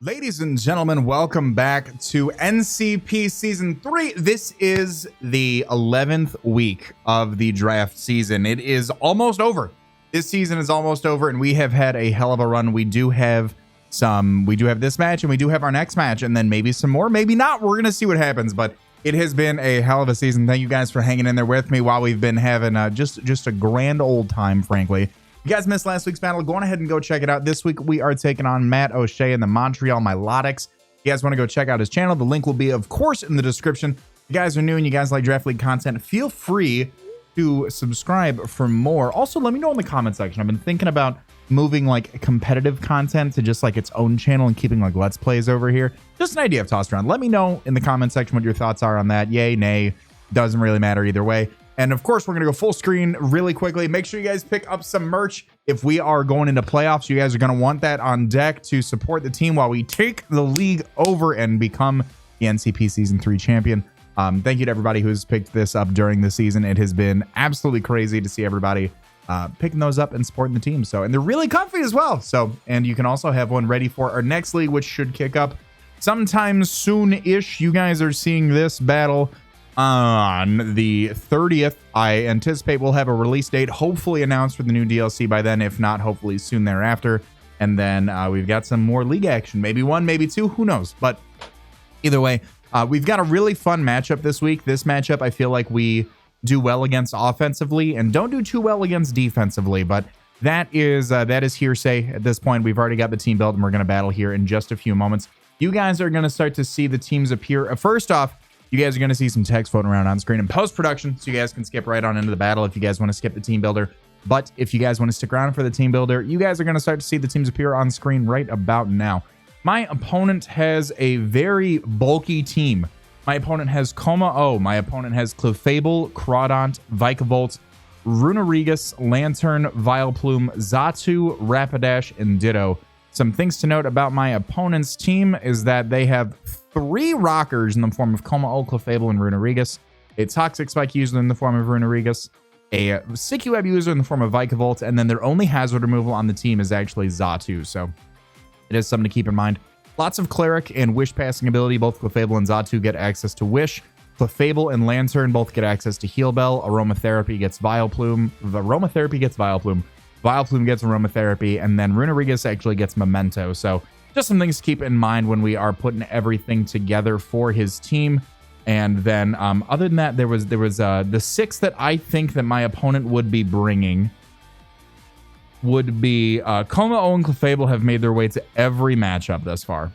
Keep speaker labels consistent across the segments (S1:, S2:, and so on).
S1: Ladies and gentlemen, welcome back to NCP Season 3. This is the 11th week of the draft season. It is almost over. This season is almost over, and we have had a hell of a run. We do have this match, and we do have our next match, and then maybe some more, maybe not. We're going to see what happens, but it has been a hell of a season. Thank you guys for hanging in there with me while we've been having just a grand old time, frankly. You guys missed last week's battle. Go on ahead and go check it out. This week, we are taking on Matt O'Shea and the Montreal Milotics. If you guys want to go check out his channel, the link will be, of course, in the description. If you guys are new and you guys like Draft League content, feel free to subscribe for more. Also, let me know in the comment section. I've been thinking about moving like competitive content to just like its own channel and keeping like Let's Plays over here. Just an idea I've tossed around. Let me know in the comment section what your thoughts are on that. Yay, nay, doesn't really matter either way. And of course, we're going to go full screen really quickly. Make sure you guys pick up some merch. If we are going into playoffs, you guys are going to want that on deck to support the team while we take the league over and become the NCP Season 3 champion. Thank you to everybody who's picked this up during the season. It has been absolutely crazy to see everybody picking those up and supporting the team. And they're really comfy as well. And you can also have one ready for our next league, which should kick up sometime soon-ish. You guys are seeing this battle on the 30th. I anticipate we'll have a release date hopefully announced for the new DLC by then, if not hopefully soon thereafter. And then we've got some more league action, maybe one, maybe two, who knows. But either way, we've got a really fun matchup this week. This matchup, I feel like we do well against offensively and don't do too well against defensively, but that is hearsay at this point. We've already got the team built and we're going to battle here in just a few moments. You guys are going to start to see the teams appear. First off, you guys are going to see some text floating around on screen in post-production, so you guys can skip right on into the battle if you guys want to skip the team builder. But if you guys want to stick around for the team builder, you guys are going to start to see the teams appear on screen right about now. My opponent has a very bulky team. My opponent has Coma-O. My opponent has Clefable, Crawdont, Vikavolt, Runerigus, Lantern, Vileplume, Xatu, Rapidash, and Ditto. Some things to note about my opponent's team is that they have 3 rockers in the form of Coma-O, Clefable, and Runerigus, a Toxic Spike user in the form of Runerigus, a Sicky Web user in the form of Vikavolt, and then their only hazard removal on the team is actually Xatu, so it is something to keep in mind. Lots of Cleric and Wish passing ability. Both Clefable and Xatu get access to Wish. Clefable and Lantern both get access to Heal Bell. Aromatherapy gets Vileplume. Aromatherapy gets Vileplume. Vileplume gets Aromatherapy, and then Runerigus actually gets Memento. So just some things to keep in mind when we are putting everything together for his team. And then other than that, there was the 6 that I think that my opponent would be bringing would be Coma-O and Clefable have made their way to every matchup thus far.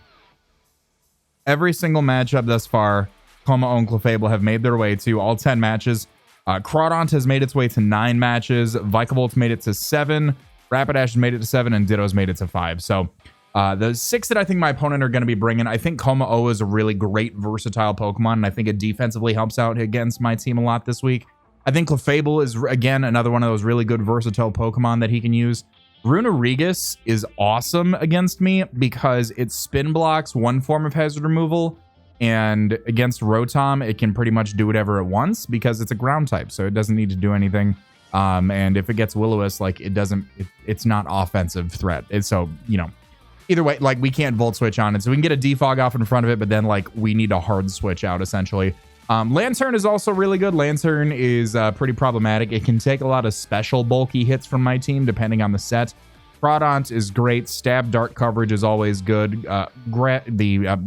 S1: Every single matchup thus far, Coma-O and Clefable have made their way to all 10 matches. Crawdont has made its way to 9 matches. Vikavolt's made it to 7. Rapidash has made it to 7, and Ditto's made it to 5. So the 6 that I think my opponent are going to be bringing, I think Coma-O is a really great, versatile Pokemon, and I think it defensively helps out against my team a lot this week. I think Clefable is, again, another one of those really good, versatile Pokemon that he can use. Runerigus is awesome against me because it spin blocks one form of hazard removal, and against Rotom, it can pretty much do whatever it wants because it's a ground type, so it doesn't need to do anything. And if it gets Will-O-Wisp, like it's not offensive threat. So, you know, either way, like we can't Volt Switch on it, so we can get a Defog off in front of it, but then like we need a hard switch out essentially. Lantern is also really good. Lantern is pretty problematic. It can take a lot of special bulky hits from my team depending on the set. Crawdont is great. Stab Dart coverage is always good.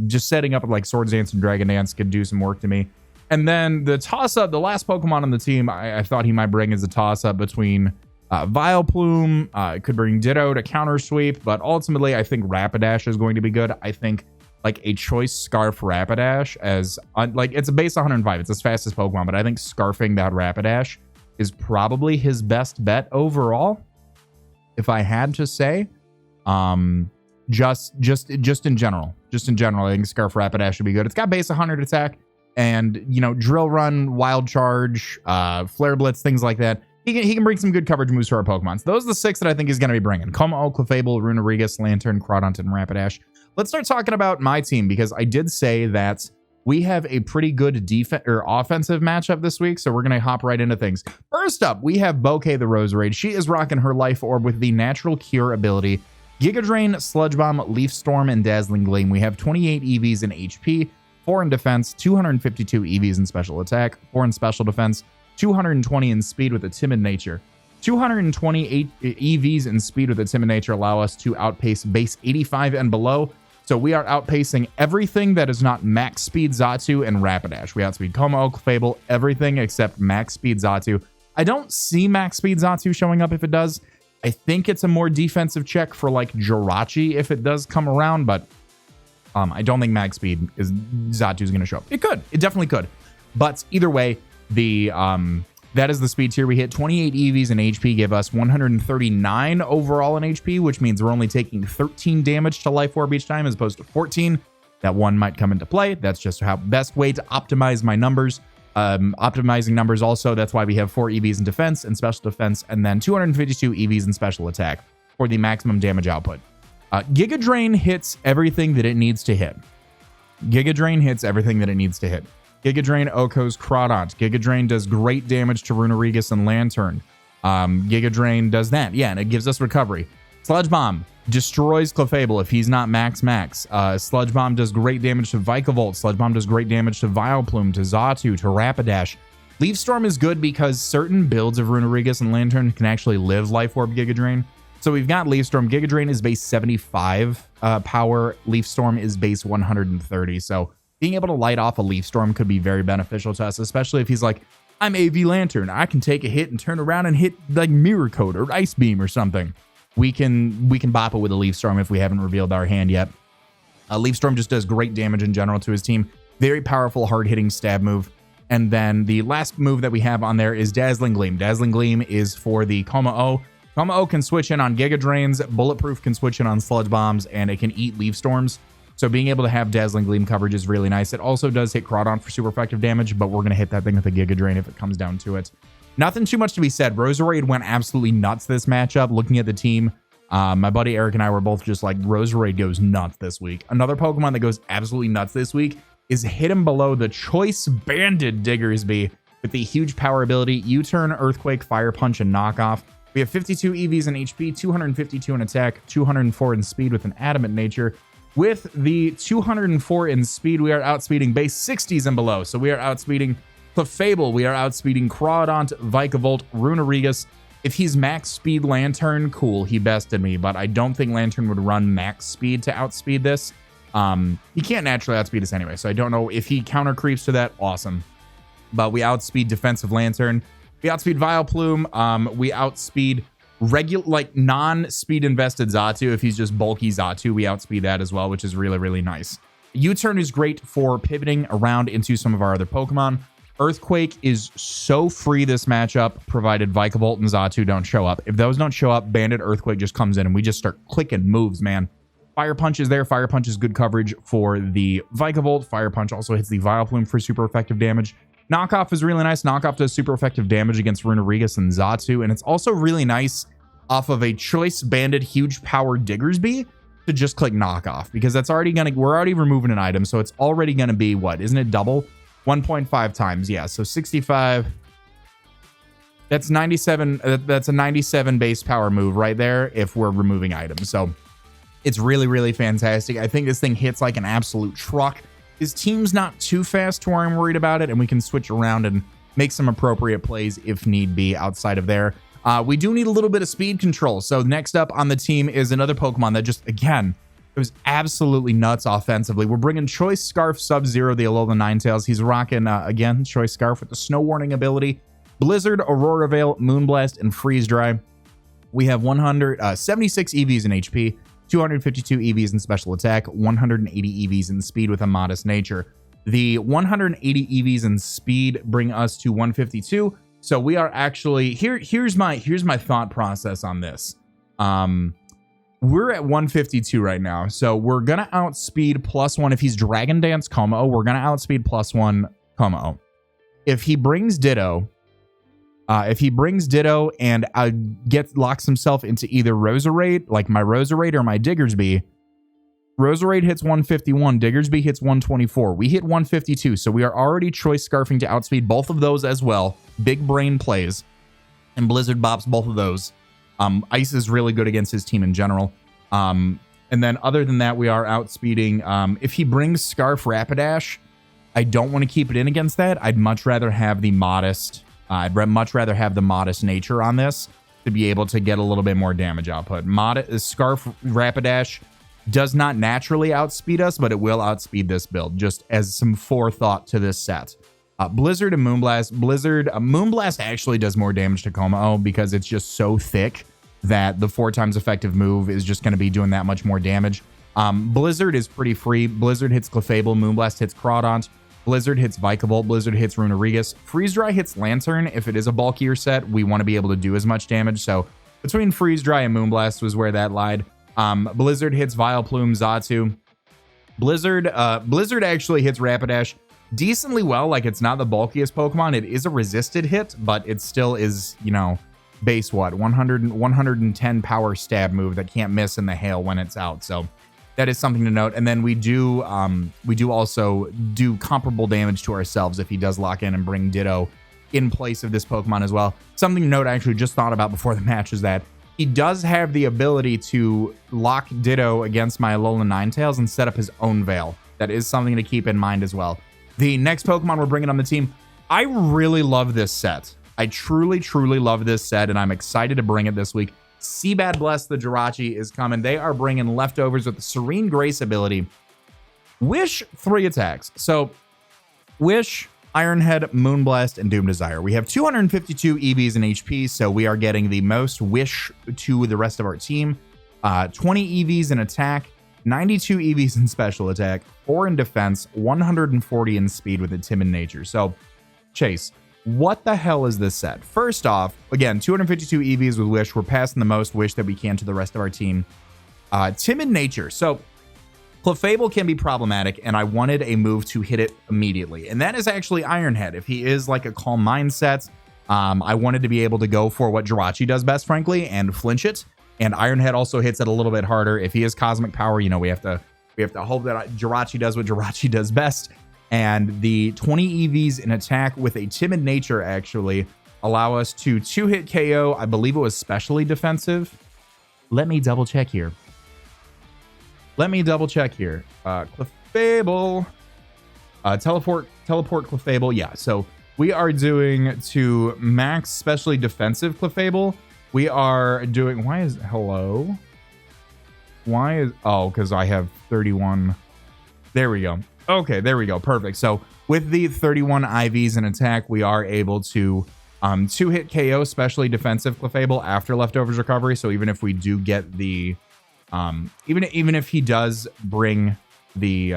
S1: Just setting up like Swords Dance and Dragon Dance could do some work to me. And then the toss-up, the last Pokemon on the team I thought he might bring is a toss-up between Vileplume. Could bring Ditto to counter sweep, but ultimately I think Rapidash is going to be good. I think like a choice Scarf Rapidash as like it's a base 105. It's as fast as Pokemon, but I think scarfing that Rapidash is probably his best bet overall. If I had to say, just in general, I think Scarf Rapidash should be good. It's got base 100 attack, and you know, Drill Run, Wild Charge, Flare Blitz, things like that. He can bring some good coverage moves to our Pokemon. So those are the 6 that I think he's going to be bringing: Coma-O, Clefable, Runerigus, Lantern, Crawdont, and Rapidash. Let's start talking about my team because I did say that we have a pretty good defense or offensive matchup this week, so we're going to hop right into things. First up, we have Bouquet the Roserade. She is rocking her Life Orb with the Natural Cure ability. Giga Drain, Sludge Bomb, Leaf Storm, and Dazzling Gleam. We have 28 EVs in HP, 4 in defense, 252 EVs in special attack, 4 in special defense, 220 in speed with a timid nature. 228 EVs in speed with a timid nature allow us to outpace base 85 and below. So we are outpacing everything that is not max speed Xatu and Rapidash. We outspeed Como, Clefable, everything except max speed Xatu. I don't see max speed Xatu showing up if it does. I think it's a more defensive check for like Jirachi if it does come around, but I don't think max speed is Xatu is going to show up. It could. It definitely could. But either way, that is the speed tier we hit. 28 EVs in HP give us 139 overall in HP, which means we're only taking 13 damage to Life Orb each time as opposed to 14. That one might come into play. That's just how best way to optimize my numbers. Optimizing numbers also, that's why we have 4 EVs in defense and special defense, and then 252 EVs in special attack for the maximum damage output. Giga Drain hits everything that it needs to hit. Giga Drain hits everything that it needs to hit. Giga Drain Oko's Crawdont. Giga Drain does great damage to Runerigus and Lantern. Giga Drain does that. Yeah, and it gives us recovery. Sludge Bomb destroys Clefable if he's not max. Sludge Bomb does great damage to Vikavolt. Sludge Bomb does great damage to Vileplume, to Xatu, to Rapidash. Leaf Storm is good because certain builds of Runerigus and Lantern can actually live Life Orb Giga Drain. So we've got Leaf Storm. Giga Drain is base 75 power. Leaf Storm is base 130. So being able to light off a Leaf Storm could be very beneficial to us, especially if he's like, I'm AV Lantern. I can take a hit and turn around and hit like Mirror Coat or Ice Beam or something. We can bop it with a Leaf Storm if we haven't revealed our hand yet. Leaf Storm just does great damage in general to his team. Very powerful, hard-hitting stab move. And then the last move that we have on there is Dazzling Gleam. Dazzling Gleam is for the Como-O. Como-O can switch in on Giga Drains, Bulletproof can switch in on Sludge Bombs, and it can eat Leaf Storms. So being able to have Dazzling Gleam coverage is really nice. It also does hit Crawdont for super effective damage, but we're going to hit that thing with a Giga Drain if it comes down to it. Nothing too much to be said. Roserade went absolutely nuts this matchup. Looking at the team, my buddy Eric and I were both just like, Roserade goes nuts this week. Another Pokemon that goes absolutely nuts this week is hidden below the Choice Banded Diggersby with the huge power ability, U-Turn, Earthquake, Fire Punch, and Knockoff. We have 52 EVs in HP, 252 in attack, 204 in speed with an Adamant nature. With the 204 in speed, we are outspeeding base 60s and below. So we are outspeeding Clefable, we are outspeeding Crawdont, Vikavolt, Runerigus. If he's max speed Lantern, cool, he bested me, but I don't think Lantern would run max speed to outspeed this. He can't naturally outspeed us anyway, so I don't know if he counter creeps to that, awesome. But we outspeed defensive Lantern. We outspeed Vileplume. We outspeed regular, like non-speed invested Xatu. If he's just bulky Xatu, we outspeed that as well, which is really, really nice. U-Turn is great for pivoting around into some of our other Pokemon. Earthquake is so free this matchup, provided Vikavolt and Xatu don't show up. If those don't show up, Banded Earthquake just comes in and we just start clicking moves, man. Fire Punch is there. Fire Punch is good coverage for the Vikavolt. Fire Punch also hits the Vileplume for super effective damage. Knockoff is really nice. Knockoff does super effective damage against Runerigus and Xatu, and it's also really nice off of a Choice Banded Huge Power Diggersby to just click Knockoff, because that's already gonna, we're already removing an item, so it's already gonna be, what, isn't it double? 1.5 times, yeah, so 65. That's 97. That's a 97 base power move right there if we're removing items. So it's really, really fantastic. I think this thing hits like an absolute truck. His team's not too fast to where I'm worried about it, and we can switch around and make some appropriate plays if need be outside of there. We do need a little bit of speed control. So next up on the team is another Pokemon that just, again, it was absolutely nuts offensively. We're bringing Choice Scarf Sub-Zero, the Alola Ninetales. He's rocking, again, Choice Scarf with the Snow Warning ability. Blizzard, Aurora Veil, Moonblast, and Freeze Dry. We have 176 EVs in HP, 252 EVs in special attack, 180 EVs in speed with a modest nature. The 180 EVs in speed bring us to 152. So we are actually, here's my thought process on this. We're at 152 right now, so we're gonna outspeed +1 if he's Dragon Dance Como. We're gonna outspeed +1 Como. If he brings Ditto, and locks himself into either Roserade, like my Roserade or my Diggersby, Roserade hits 151, Diggersby hits 124. We hit 152, so we are already Choice Scarfing to outspeed both of those as well. Big brain plays, and Blizzard bops both of those. Ice is really good against his team in general. And then other than that, we are outspeeding. If he brings Scarf Rapidash, I don't want to keep it in against that. I'd much rather have the modest. Much rather have the modest nature on this to be able to get a little bit more damage output. Scarf Rapidash does not naturally outspeed us, but it will outspeed this build, just as some forethought to this set. Blizzard and Moonblast. Moonblast actually does more damage to Como because it's just so thick that the 4 times effective move is just going to be doing that much more damage. Blizzard is pretty free. Blizzard hits Clefable. Moonblast hits Crawdaunt. Blizzard hits Vicavolt. Blizzard hits Runerigus. Freeze Dry hits Lantern. If it is a bulkier set, we want to be able to do as much damage. So between Freeze Dry and Moonblast was where that lied. Blizzard hits Vileplume, Xatu. Blizzard actually hits Rapidash decently well. Like, it's not the bulkiest Pokemon. It is a resisted hit, but it still is, you know, base 110 power stab move that can't miss in the hail when it's out. So that is something to note. And then we do also do comparable damage to ourselves if he does lock in and bring Ditto in place of this Pokemon as well. Something to note I actually just thought about before the match is that he does have the ability to lock Ditto against my Alolan Ninetales and set up his own Veil. That is something to keep in mind as well. The next Pokemon we're bringing on the team, I really love this set. I truly, truly love this set, and I'm excited to bring it this week. CBAD Bless the Jirachi is coming. They are bringing leftovers with the Serene Grace ability. Wish 3 attacks. So, Wish, Iron Head, Moonblast, and Doom Desire. We have 252 EVs in HP, so we are getting the most Wish to the rest of our team. 20 EVs in attack, 92 EVs in special attack, 4 in defense, 140 in speed with a timid nature. So, Chase, what the hell is this set? First off, again, 252 EVs with Wish. We're passing the most Wish that we can to the rest of our team. Timid nature. So Clefable can be problematic, and I wanted a move to hit it immediately. And that is actually Iron Head. If he is like a Calm Mindset, I wanted to be able to go for what Jirachi does best, frankly, and flinch it. And Iron Head also hits it a little bit harder. If he is Cosmic Power, you know, we have to hope that Jirachi does what Jirachi does best. And the 20 EVs in attack with a timid nature actually allow us to 2-hit KO. I believe it was specially defensive. Let me double check here. Clefable. Teleport Clefable. Yeah, so we are doing to max specially defensive Clefable. We are doing... Hello? Because I have 31. There we go. Okay, there we go. Perfect. So with the 31 IVs in attack, we are able to 2-hit KO specially defensive Clefable after leftovers recovery. So even if we do get the even if he does bring the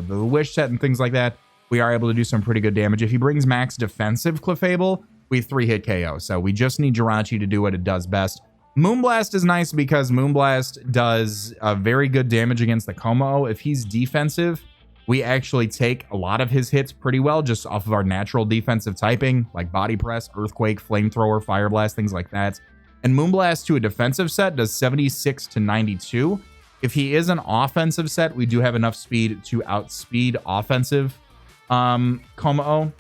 S1: Wish set and things like that, we are able to do some pretty good damage. If he brings max defensive Clefable, we 3-hit KO. So we just need Jirachi to do what it does best. Moonblast is nice because Moonblast does very good damage against the Como. If he's defensive, we actually take a lot of his hits pretty well just off of our natural defensive typing, like Body Press, Earthquake, Flamethrower, Fire Blast, things like that. And Moonblast to a defensive set does 76 to 92. If he is an offensive set, we do have enough speed to outspeed offensive Como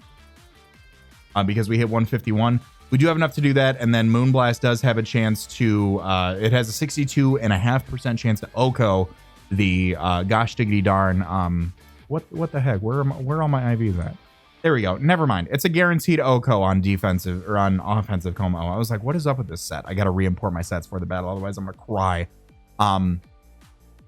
S1: because we hit 151. We do have enough to do that, and then Moonblast does have a chance to, it has a 62.5% chance to OHKO the gosh diggity darn, what the heck? Where are all my IVs at? There we go. Never mind. It's a guaranteed OHKO on defensive or on offensive Como. I was like, what is up with this set? I got to re-import my sets for the battle, otherwise I'm gonna cry.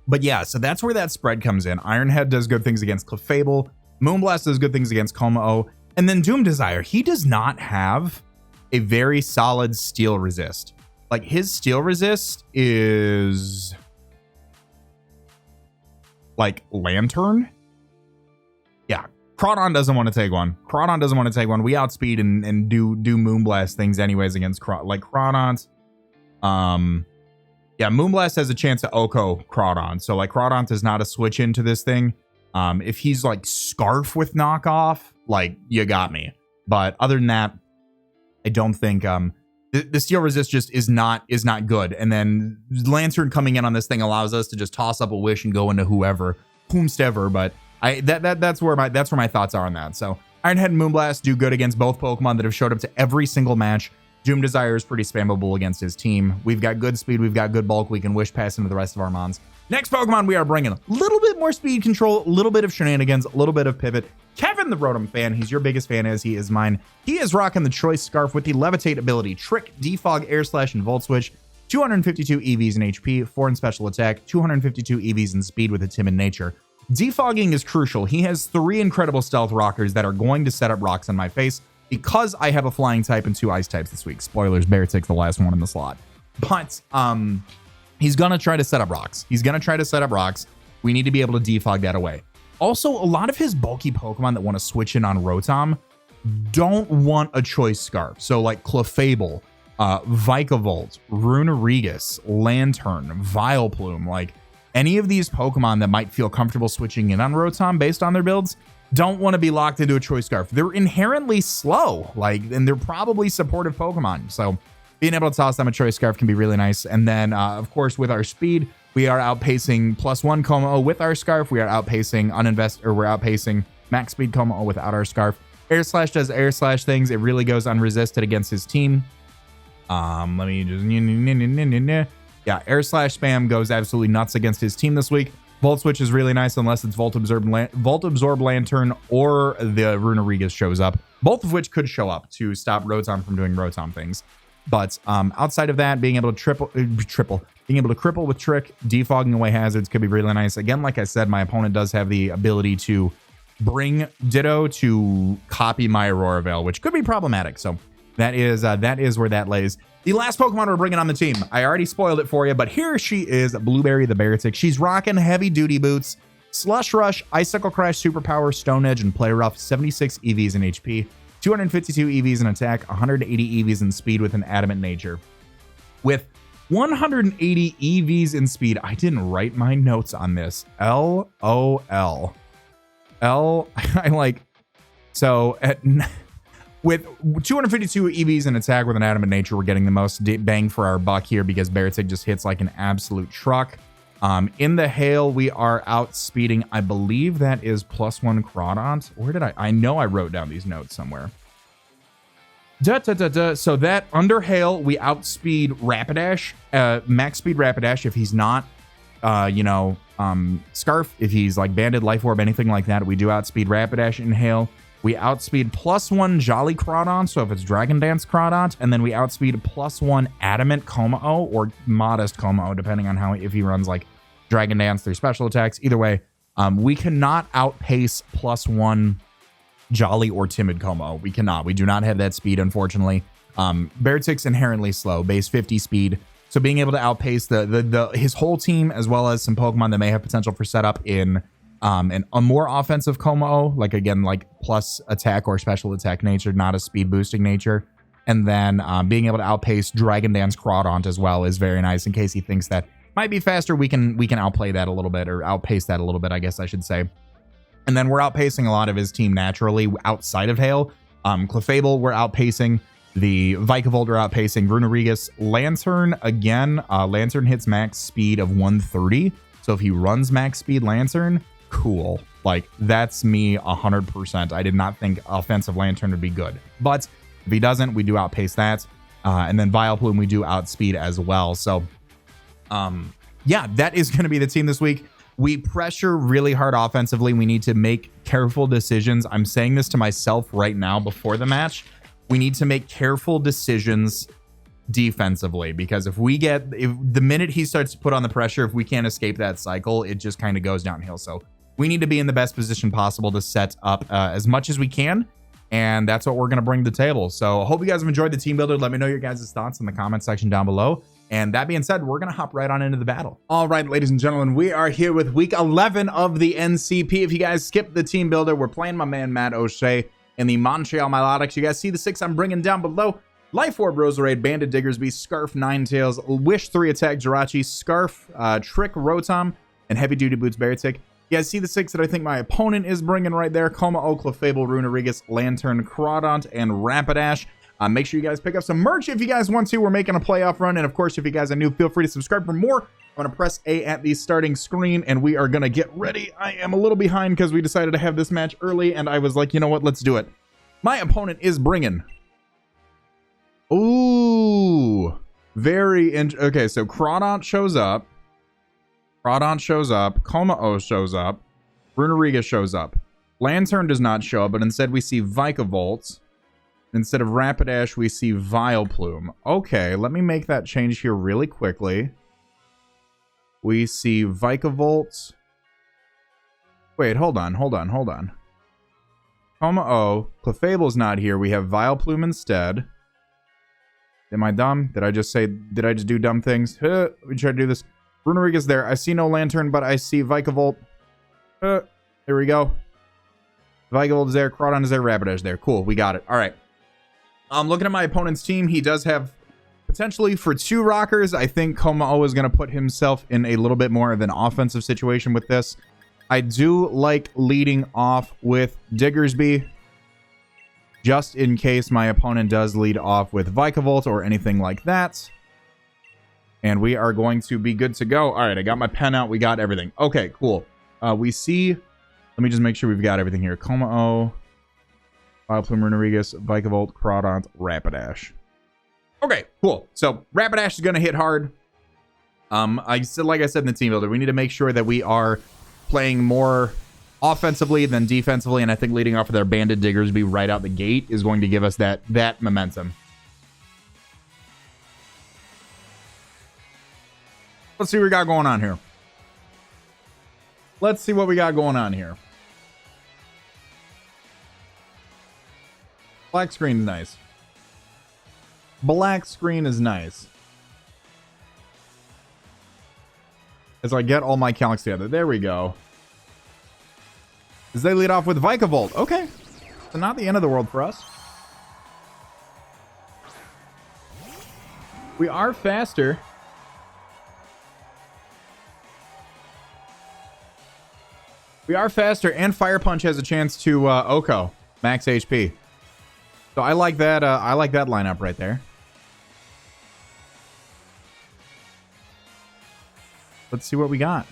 S1: But yeah, so that's where that spread comes in. Ironhead does good things against Clefable. Moonblast does good things against Como. And then Doom Desire, he does not have a very solid steel resist. Like, his steel resist is like Lantern. Yeah, Crawdaunt doesn't want to take one. We outspeed and do Moonblast things anyways against Crawdaunt. Yeah, Moonblast has a chance to OHKO Crawdaunt. So like Crawdaunt is not a switch into this thing. If he's like Scarf with knockoff, like, you got me. But other than that, I don't think the steel resist just is not good. And then Lantern coming in on this thing allows us to just toss up a Wish and go into whomstever. But that's where my thoughts are on that. So Ironhead and Moonblast do good against both Pokemon that have showed up to every single match. Doom Desire is pretty spammable against his team. We've got good speed. We've got good bulk. We can wish pass into the rest of our mons. Next Pokemon, we are bringing a little bit more speed control, a little bit of shenanigans, a little bit of pivot. Kevin, the Rotom fan, he's your biggest fan as he is mine. He is rocking the Choice Scarf with the Levitate ability, Trick, Defog, Air Slash, and Volt Switch. 252 EVs in HP, 4 in special attack, 252 EVs in speed with a timid nature. Defogging is crucial. He has 3 incredible stealth rockers that are going to set up rocks in my face because I have a flying type and 2 ice types this week. Spoilers, Beartick's the last one in the slot. But he's going to try to set up rocks. We need to be able to defog that away. Also, a lot of his bulky Pokemon that want to switch in on Rotom don't want a Choice Scarf. So like Clefable, Vikavolt, Runerigus, Lantern, Vileplume, like any of these Pokemon that might feel comfortable switching in on Rotom based on their builds don't want to be locked into a Choice Scarf. They're inherently slow, and they're probably supportive Pokemon. So being able to toss them a Choice Scarf can be really nice. And then, of course, with our speed, we are outpacing +1 Como with our Scarf. We are outpacing we're outpacing max speed Como without our Scarf. Air Slash does Air Slash things. It really goes unresisted against his team. Let me just... Yeah, Air Slash spam goes absolutely nuts against his team this week. Volt Switch is really nice unless it's Volt Absorb Lantern or the Runerigus shows up, both of which could show up to stop Rotom from doing Rotom things. But outside of that, being able to being able to cripple with Trick, defogging away hazards could be really nice. Again, like I said, my opponent does have the ability to bring Ditto to copy my Aurora Veil, which could be problematic. So that is where that lays. The last Pokemon we're bringing on the team, I already spoiled it for you, but here she is, Blueberry the Beartick. She's rocking heavy duty boots, Slush Rush, Icicle Crash, Superpower, Stone Edge, and Play Rough. 76 EVs in HP, 252 EVs in attack, 180 EVs in speed with an adamant nature. With 180 EVs in speed, I didn't write my notes on this. LOL. With 252 EVs in attack with an adamant nature, we're getting the most bang for our buck here because Beartick just hits like an absolute truck. In the hail, we are outspeeding. I believe that is +1 Crawdont. Where did I know I wrote down these notes somewhere. So that under hail, we outspeed Rapidash, max speed Rapidash. If he's not, Scarf, if he's like Banded, Life Orb, anything like that, we do outspeed Rapidash in hail. We outspeed +1 Jolly Crawdont, so if it's Dragon Dance Crawdont, and then we outspeed +1 Adamant Como or Modest Como, depending on if he runs like Dragon Dance through special attacks. Either way, we cannot outpace +1 Jolly or Timid Como. We cannot. We do not have that speed, unfortunately. Beartick's inherently slow, base 50 speed, so being able to outpace his whole team as well as some Pokemon that may have potential for setup in a more offensive Como, like again, like plus attack or special attack nature, not a speed boosting nature. And then being able to outpace Dragon Dance Crawdont as well is very nice in case he thinks that might be faster. We can outplay that a little bit, or outpace that a little bit, I guess I should say. And then we're outpacing a lot of his team naturally outside of hail. Clefable, we're outpacing. The Vikavolt are outpacing. Runerigus, Lantern, again, Lantern hits max speed of 130. So if he runs max speed Lantern, cool. Like, that's me 100%. I did not think offensive Lantern would be good, but if he doesn't, we do outpace that. And then Vileplume, we do outspeed as well. So yeah, that is going to be the team this week. We pressure really hard offensively. We need to make careful decisions. I'm saying this to myself right now before the match. We need to make careful decisions defensively, because if the minute he starts to put on the pressure, if we can't escape that cycle, it just kind of goes downhill. So we need to be in the best position possible to set up as much as we can, and that's what we're going to bring to the table. So I hope you guys have enjoyed the team builder. Let me know your guys' thoughts in the comment section down below. And that being said, we're going to hop right on into the battle. All right, ladies and gentlemen, we are here with week 11 of the NCP. If you guys skipped the team builder, we're playing my man Matt O'Shea in the Montreal Milotics. You guys see the 6 I'm bringing down below. Life Orb, Roserade, Banded Diggersby, Scarf, Ninetales, Wish 3 Attack, Jirachi, Scarf, Trick, Rotom, and Heavy Duty Boots, Beartick. You guys see the 6 that I think my opponent is bringing right there. Como, Clefable, Runerigus, Lantern, Crawdont, and Rapidash. Make sure you guys pick up some merch if you guys want to. We're making a playoff run. And of course, if you guys are new, feel free to subscribe for more. I'm going to press A at the starting screen and we are going to get ready. I am a little behind because we decided to have this match early. And I was like, you know what? Let's do it. My opponent is bringing... Ooh. Okay, so Crawdont shows up. Como-O shows up. Runeriga shows up. Lantern does not show up, but instead we see Vikavolt. Instead of Rapidash, we see Vileplume. Okay, let me make that change here really quickly. We see Vikavolt. Wait, hold on. Como-O. Clefable's not here. We have Vileplume instead. Am I dumb? Did I just do dumb things? Let me try to do this. Runeriga's there. I see no Lantern, but I see Vikavolt. Here we go. Vikavolt is there. Crawdon is there. Rapidash there. Cool. We got it. All right. Looking at my opponent's team, he does have potentially for 2 rockers. I think Como-O is going to put himself in a little bit more of an offensive situation with this. I do like leading off with Diggersby, just in case my opponent does lead off with Vikavolt or anything like that. And we are going to be good to go. All right, I got my pen out. We got everything. Okay, cool. We see... Let me just make sure we've got everything here. Como-O, Vileplume, Runeriga, Vikavolt, Crawdont, Rapidash. Okay, cool. So Rapidash is going to hit hard. Like I said in the team builder, we need to make sure that we are playing more offensively than defensively, and I think leading off with our Banded Diggersby right out the gate is going to give us that momentum. Let's see what we got going on here. Let's see what we got going on here. Black screen is nice. Black screen is nice. As I get all my calcs together. There we go. As they lead off with Vikavolt. Okay. So not the end of the world for us. We are faster. We are faster, and Fire Punch has a chance to Oko. Max HP. So I like that lineup right there. Let's see what we got.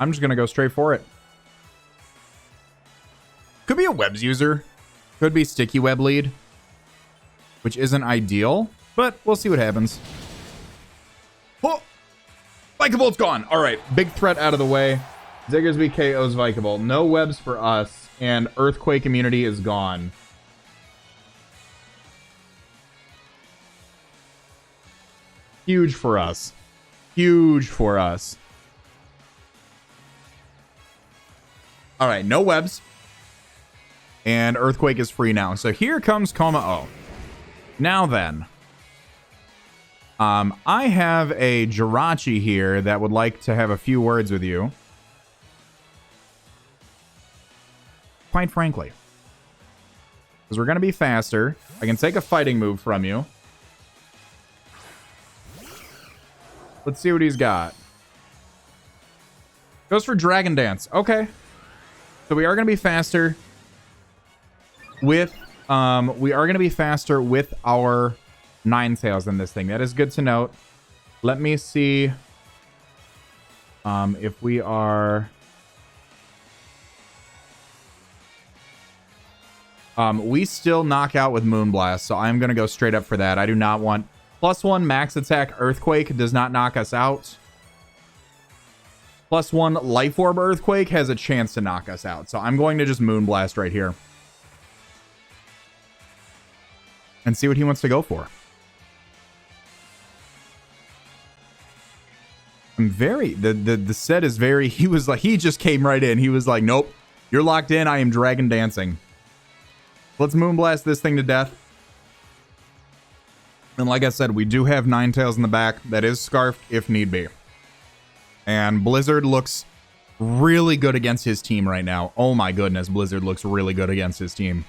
S1: I'm just going to go straight for it. Could be a Webs user. Could be Sticky Web lead. Which isn't ideal, but we'll see what happens. Oh! Vikavolt's gone. All right, big threat out of the way. Diggersby KOs Vikavolt. No webs for us, and Earthquake immunity is gone. Huge for us. Huge for us. All right, no webs. And Earthquake is free now. So here comes Como-O. Now then. I have a Jirachi here that would like to have a few words with you. Quite frankly. Because we're going to be faster. I can take a fighting move from you. Let's see what he's got. Goes for Dragon Dance. Okay. So we are going to be faster with our Ninetales in this thing. That is good to note. Let me see if we are we still knock out with Moonblast, so I'm gonna go straight up for that. I do not want +1 max attack Earthquake does not knock us out. +1 Life Orb Earthquake has a chance to knock us out, so I'm going to just Moonblast right here and see what he wants to go for. I'm very the set is very he just came right in. He was like, nope, you're locked in. I am Dragon Dancing. Let's Moonblast this thing to death. And like I said, we do have Ninetales in the back that is scarfed if need be. And Blizzard looks really good against his team right now. Oh my goodness, Blizzard looks really good against his team.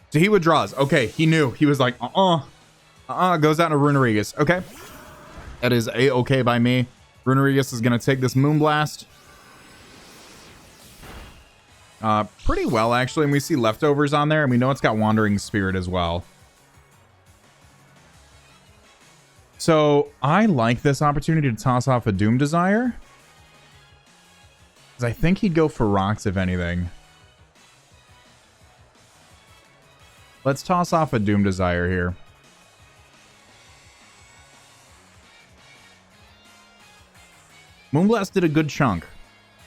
S1: So he withdraws. Okay, he knew. He was like, goes out to Runeriga. Okay. That is A-okay by me. Runeriga is going to take this Moonblast. Pretty well, actually. And we see Leftovers on there. And we know it's got Wandering Spirit as well. So I like this opportunity to toss off a Doom Desire. Because I think he'd go for rocks, if anything. Let's toss off a Doom Desire here. Moonblast did a good chunk.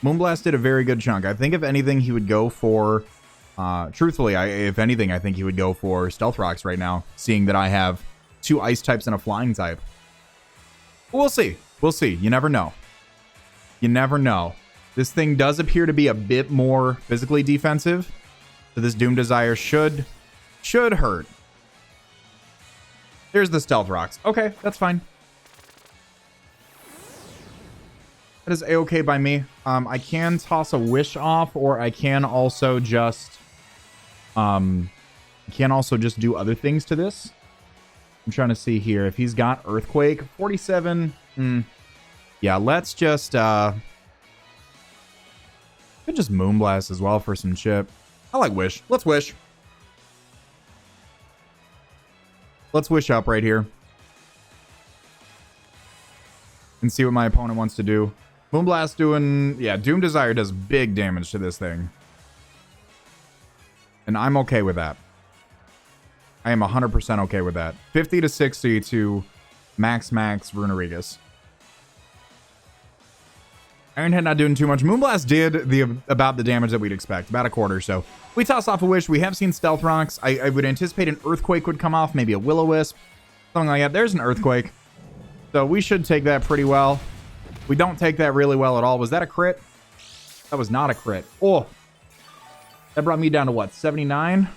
S1: Moonblast did a very good chunk. I think if anything, he would go for... truthfully, if anything, I think he would go for Stealth Rocks right now, seeing that I have 2 Ice types and a Flying type. We'll see. We'll see. You never know. You never know. This thing does appear to be a bit more physically defensive, so this Doom Desire should hurt. Here's the Stealth Rocks. Okay, that's fine. That is A-okay by me. I can toss a Wish off, or I can also just... do other things to this. I'm trying to see here. If he's got Earthquake, 47... Yeah, let's just... could just Moonblast as well for some chip. I like Wish. Let's Wish. Let's Wish up right here. And see what my opponent wants to do. Moonblast doing... Yeah, Doom Desire does big damage to this thing. And I'm okay with that. I am 100% okay with that. 50 to 60 to max Runerigus. Ironhead not doing too much. Moonblast did about the damage that we'd expect. About a quarter, so. We toss off a Wish. We have seen Stealth Rocks. I would anticipate an Earthquake would come off. Maybe a Will-O-Wisp. Something like that. There's an Earthquake. So we should take that pretty well. We don't take that really well at all. Was that a crit? That was not a crit. Oh. That brought me down to what? 79?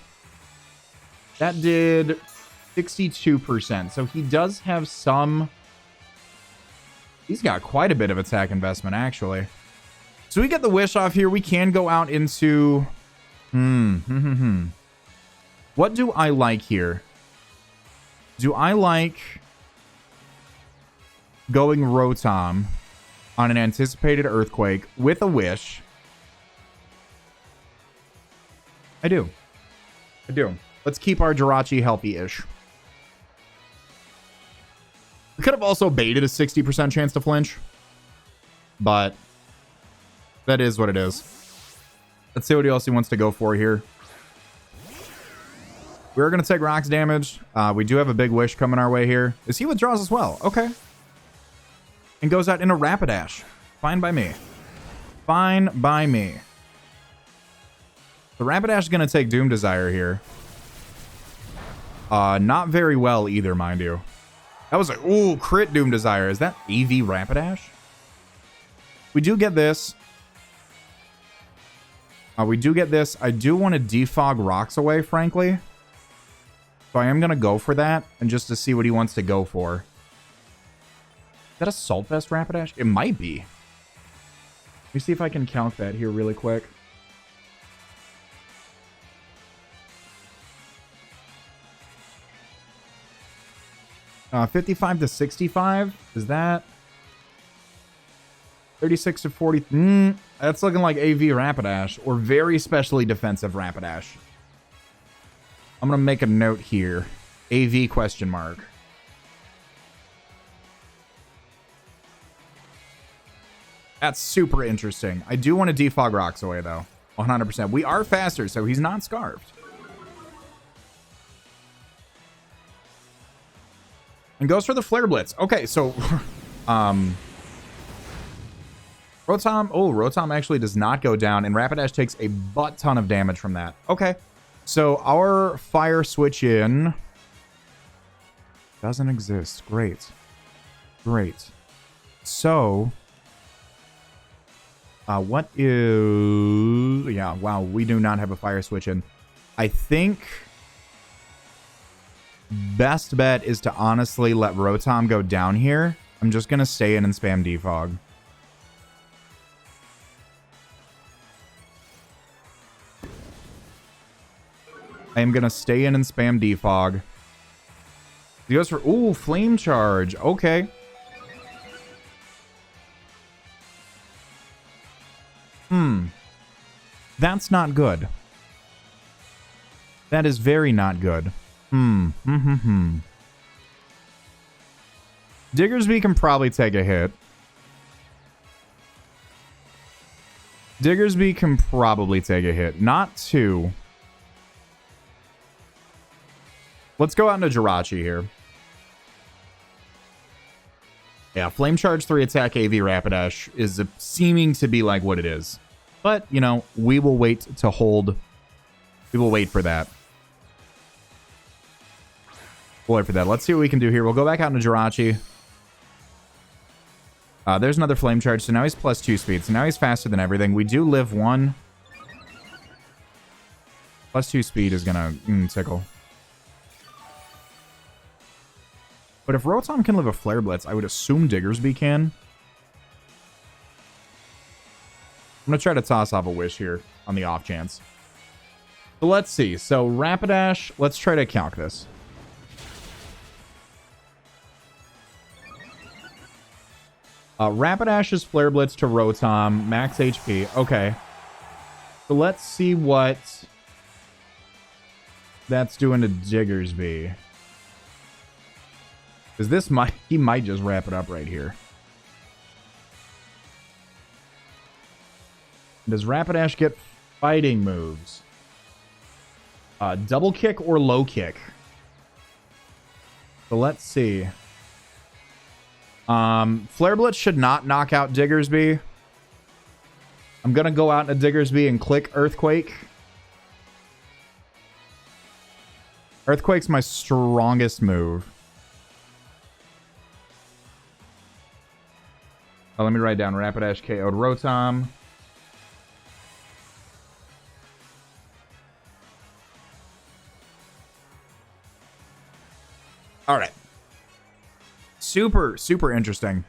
S1: That did 62%. So he does have some... He's got quite a bit of attack investment, actually. So we get the Wish off here. We can go out into... What do I like here? Do I like going Rotom on an anticipated Earthquake with a Wish? I do. I do. Let's keep our Jirachi healthy-ish. We could have also baited a 60% chance to flinch, but that is what it is. Let's see what else he wants to go for here. We're going to take rocks damage. We do have a big Wish coming our way here. Is he withdraws as well? Okay. And goes out in a Rapidash. Fine by me. Fine by me. The Rapidash is going to take Doom Desire here. Not very well either, mind you. That was like, ooh, crit Doom Desire. Is that EV Rapidash? We do get this. We do get this. I do want to defog rocks away, frankly. So I am going to go for that. And just to see what he wants to go for. Is that a Salt Vest Rapidash? It might be. Let me see if I can count that here really quick. Uh, 55 to 65. Is that 36 to 40? That's looking like AV Rapidash or very specially defensive Rapidash. I'm going to make a note here. AV question mark. That's super interesting. I do want to defog rocks away, though. 100%. We are faster, so he's not scarfed. And goes for the Flare Blitz. Okay, so... Rotom... Oh, Rotom actually does not go down, and Rapidash takes a butt ton of damage from that. Okay. So our Fire Switch in... doesn't exist. Great. Great. So... what is... Yeah, wow, we do not have a Fire Switch in. I think... best bet is to honestly let Rotom go down here. I'm just going to stay in and spam defog. I am going to stay in and spam defog. He goes for... Ooh, Flame Charge. Okay. That's not good. That is very not good. Diggersby can probably take a hit. Diggersby can probably take a hit. Not two. Let's go out into Jirachi here. Yeah, Flame Charge 3 attack AV Rapidash is seeming to be like what it is. But, you know, we will wait to hold. We will wait for that. We'll wait for that. Let's see what we can do here. We'll go back out into Jirachi. There's another Flame Charge. So now he's +2 speed. So now he's faster than everything. We do live 1. +2 speed is going to tickle. But if Rotom can live a Flare Blitz, I would assume Diggersby can. I'm going to try to toss off a Wish here on the off chance. So let's see. So Rapidash, let's try to calc this. Rapidash's Flare Blitz to Rotom, max HP. Okay. So let's see what that's doing to Diggersby. Because this might, he might just wrap it up right here. Does Rapidash get fighting moves? Double kick or low kick? So let's see. Flare Blitz should not knock out Diggersby. I'm going to go out into Diggersby and click Earthquake. Earthquake's my strongest move. Oh, let me write down Rapidash KO'd Rotom. All right. Super, super interesting.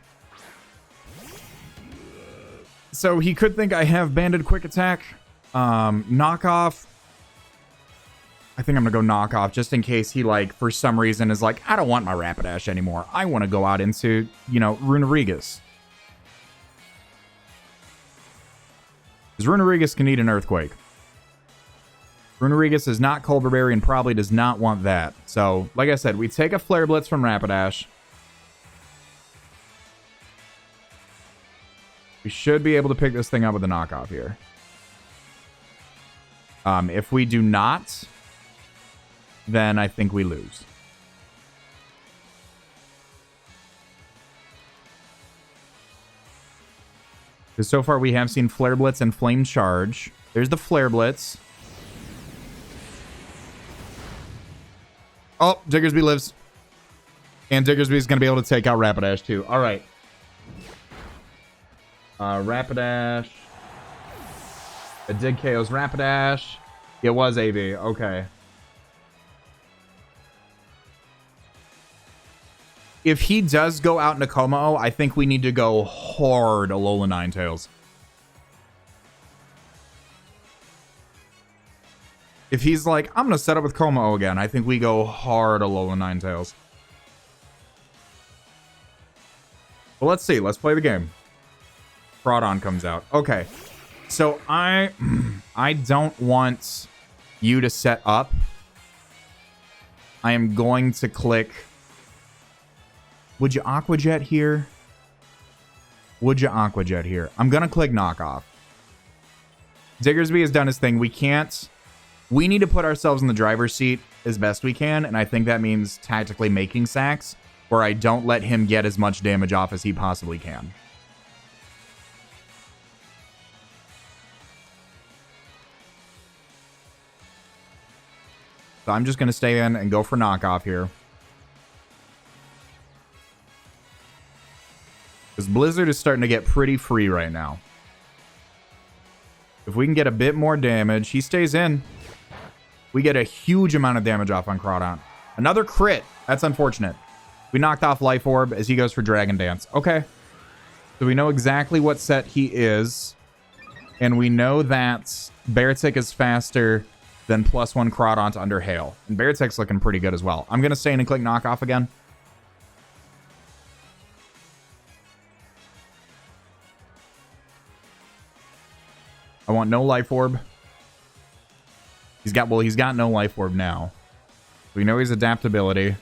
S1: So he could think I have Banded Quick Attack. Knockoff. I think I'm going to go Knockoff just in case he, like, for some reason is like, I don't want my Rapidash anymore. I want to go out into, you know, Runerigus. Because Runerigus can eat an Earthquake. Runerigus is not Colbur Berry and probably does not want that. So, like I said, we take a Flare Blitz from Rapidash. We should be able to pick this thing up with a knockoff here. If we do not, then I think we lose. Because so far we have seen Flare Blitz and Flame Charge. There's the Flare Blitz. Oh, Diggersby lives. And Diggersby is going to be able to take out Rapidash too. All right. Rapidash. It did KO's Rapidash. It was AV. Okay. If he does go out into Como, I think we need to go hard Alola Ninetales. If he's like, I'm going to set up with Como again, I think we go hard Alola Ninetales. Well, let's see. Let's play the game. Crawdon comes out. Okay. So I don't want you to set up. I am going to click... Would you Aqua Jet here? Would you Aqua Jet here? I'm going to click Knockoff. Diggersby has done his thing. We can't... We need to put ourselves in the driver's seat as best we can, and I think that means tactically making sacks, where I don't let him get as much damage off as he possibly can. So I'm just going to stay in and go for Knockoff here. Because Blizzard is starting to get pretty free right now. If we can get a bit more damage, he stays in. We get a huge amount of damage off on Crawdon. Another crit. That's unfortunate. We knocked off Life Orb as he goes for Dragon Dance. Okay. So we know exactly what set he is. And we know that Beartick is faster than +1 Crawdon to Under Hail. And Beartick's looking pretty good as well. I'm going to stay in and click Knockoff again. I want no Life Orb. He's got no Life Orb now. We know his adaptability.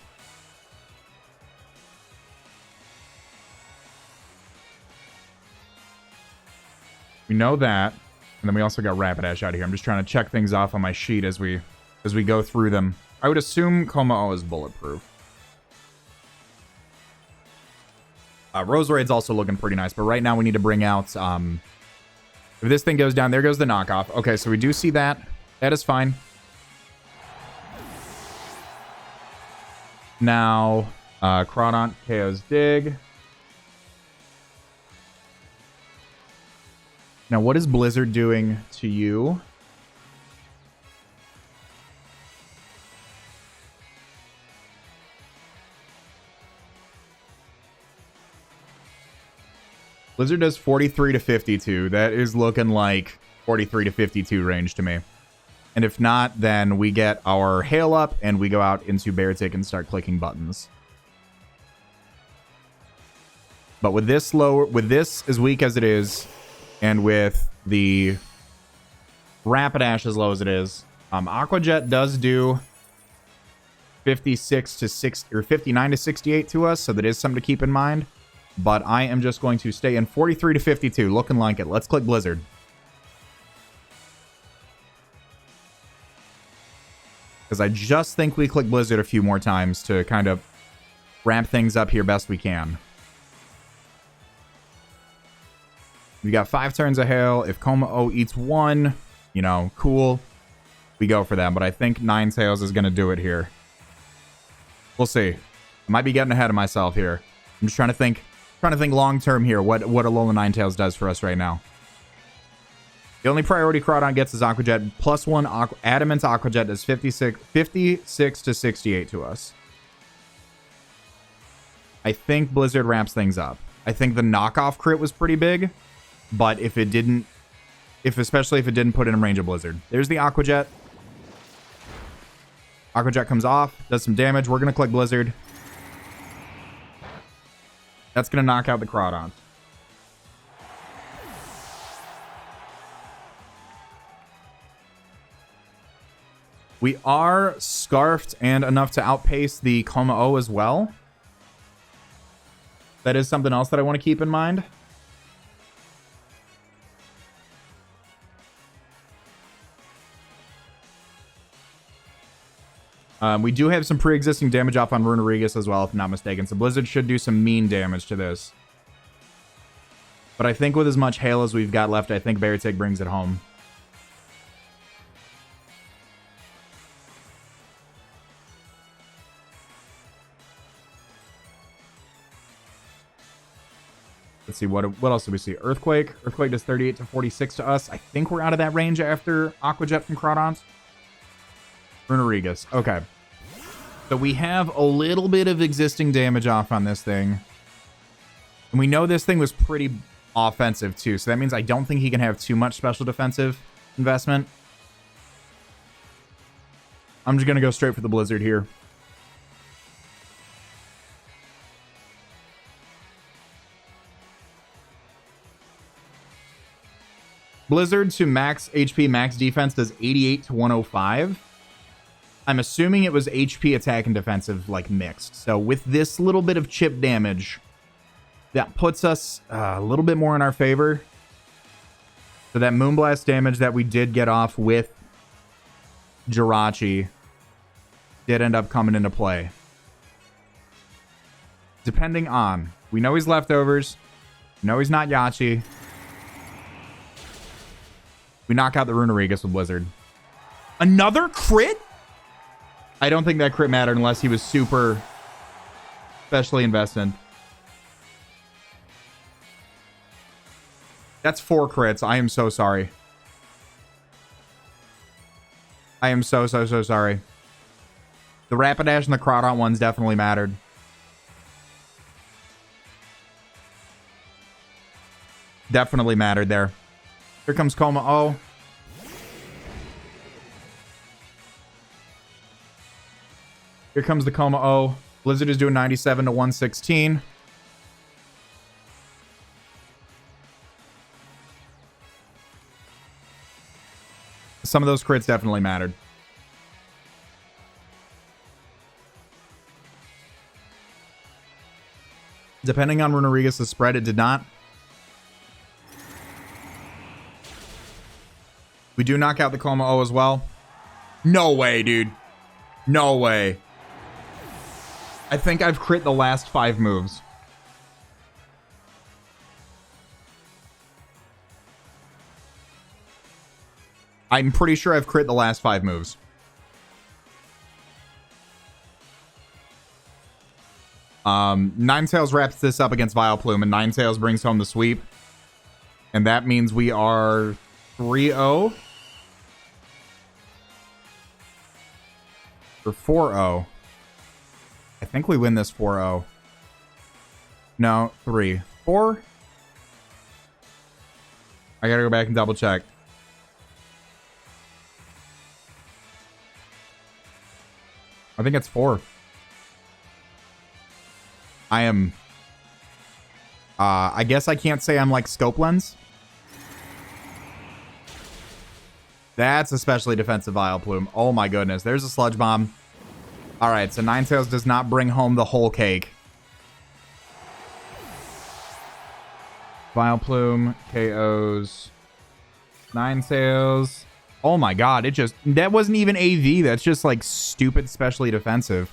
S1: We know that. And then we also got Rapidash out of here. I'm just trying to check things off on my sheet as we go through them. I would assume Como is bulletproof. Rose Raid's also looking pretty nice, but right now we need to bring out... if this thing goes down, there goes the knockoff. Okay, so we do see that. That is fine. Now, Crawdont KO's Dig. Now, what is Blizzard doing to you? Blizzard does 43 to 52. That is looking like 43 to 52 range to me. And if not, then we get our hail up and we go out into Beartic and start clicking buttons. But with this lower, with this as weak as it is, and with the Rapidash as low as it is, Aqua Jet does do 56 to 6 or 59 to 68 to us, so that is something to keep in mind. But I am just going to stay in 43 to 52, looking like it. Let's click Blizzard. Because I just think we click Blizzard a few more times to kind of ramp things up here best we can. We got 5 turns of hail. If Como eats 1, you know, cool. We go for that. But I think Ninetales is going to do it here. We'll see. I might be getting ahead of myself here. I'm just trying to think long term here. What Alola Ninetales does for us right now. The only priority Crawdon gets is Aqua Jet. Plus 1 Adamant Aqua Jet does 56 to 68 to us. I think Blizzard ramps things up. I think the knockoff crit was pretty big. But if it didn't, especially if it didn't put it in range of Blizzard. There's the Aqua Jet. Aqua Jet comes off, does some damage. We're going to click Blizzard. That's going to knock out the Crawdon. We are scarfed and enough to outpace the Como as well. That is something else that I want to keep in mind. We do have some pre-existing damage off on Runerigus as well, if I'm not mistaken. So Blizzard should do some mean damage to this. But I think with as much hail as we've got left, I think Beartic brings it home. Let's see, what else do we see? Earthquake. Earthquake does 38 to 46 to us. I think we're out of that range after Aqua Jet from Crawdons. Runerigus. Okay. So we have a little bit of existing damage off on this thing. And we know this thing was pretty offensive too. So that means I don't think he can have too much special defensive investment. I'm just going to go straight for the Blizzard here. Blizzard to max HP, max defense does 88 to 105. I'm assuming it was HP, attack, and defensive, like, mixed. So with this little bit of chip damage, that puts us a little bit more in our favor. So that Moonblast damage that we did get off with Jirachi did end up coming into play. Depending on... We know he's leftovers. We know he's not Yachi. We knock out the Runerigus with Blizzard. Another crit? I don't think that crit mattered unless he was super specially invested. That's 4 crits. I am so sorry. I am so sorry. The Rapidash and the Crawdon ones definitely mattered. Definitely mattered there. Here comes Como. Oh. Here comes the Como O. Blizzard is doing 97 to 116. Some of those crits definitely mattered. Depending on Runerigus' spread, it did not. We do knock out the Como O as well. No way, dude. No way. I think I've crit the last 5 moves. I'm pretty sure I've crit the last 5 moves. Ninetales wraps this up against Vileplume, and Ninetales brings home the sweep. And that means we are 3-0. Or 4-0. I think we win this 4-0. No, 3. 4? I gotta go back and double check. I think it's 4. I am... I guess I can't say I'm like Scope Lens. That's especially defensive Vileplume. Oh my goodness. There's a Sludge Bomb. Alright, so Ninetales does not bring home the whole cake. Vileplume KOs Ninetales. Oh my god, it just... That wasn't even AV. That's just like stupid specially defensive.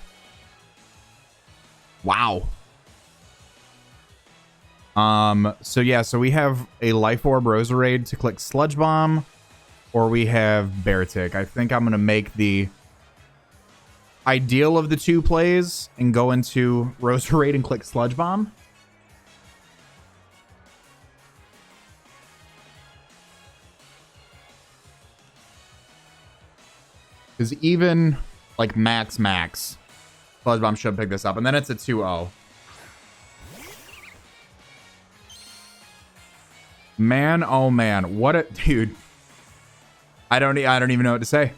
S1: Wow. So yeah, so we have a Life Orb Roserade to click Sludge Bomb, or we have Bear Tick. I think I'm going to make the ideal of the 2 plays and go into Roserade and click Sludge Bomb. Because even like max, Sludge Bomb should pick this up, and then it's a 2-0. Man, oh man, what a dude. I don't even know what to say.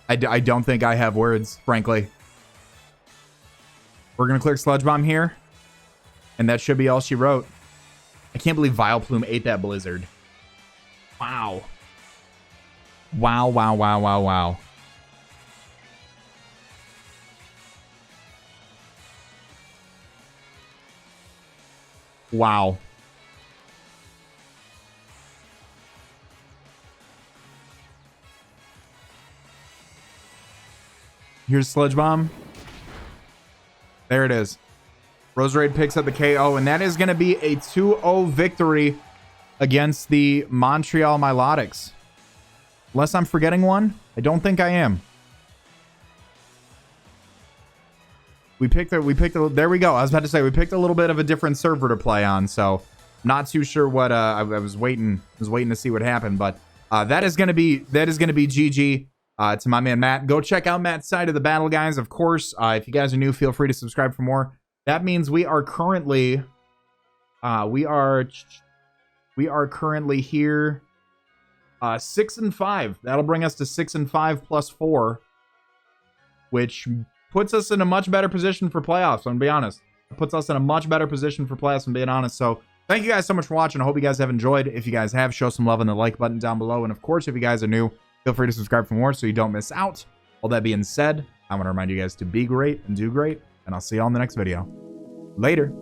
S1: I don't think I have words, frankly. We're gonna click Sludge Bomb here, and that should be all she wrote. I can't believe Vileplume ate that Blizzard. Wow. Wow, wow, wow, wow, wow. Wow. Here's Sludge Bomb. There it is. Roserade picks up the KO, and that is going to be a 2-0 victory against the Montreal Milotics. Unless I'm forgetting one. I don't think I am. We picked there we go. I was about to say we picked a little bit of a different server to play on, so not too sure what I was waiting to see what happened, but that is going to be GG. To my man Matt. Go check out Matt's side of the battle, guys. Of course, if you guys are new, feel free to subscribe for more. That means we are currently we are currently here 6-5. That'll bring us to 6-5 plus 4, which puts us in a much better position for playoffs. I'm gonna be honest. It puts us in a much better position for playoffs, I'm being honest. So thank you guys so much for watching. I hope you guys have enjoyed. If you guys have, show some love on the like button down below. And of course, if you guys are new, feel free to subscribe for more so you don't miss out. All that being said, I want to remind you guys to be great and do great, and I'll see you all in the next video. Later.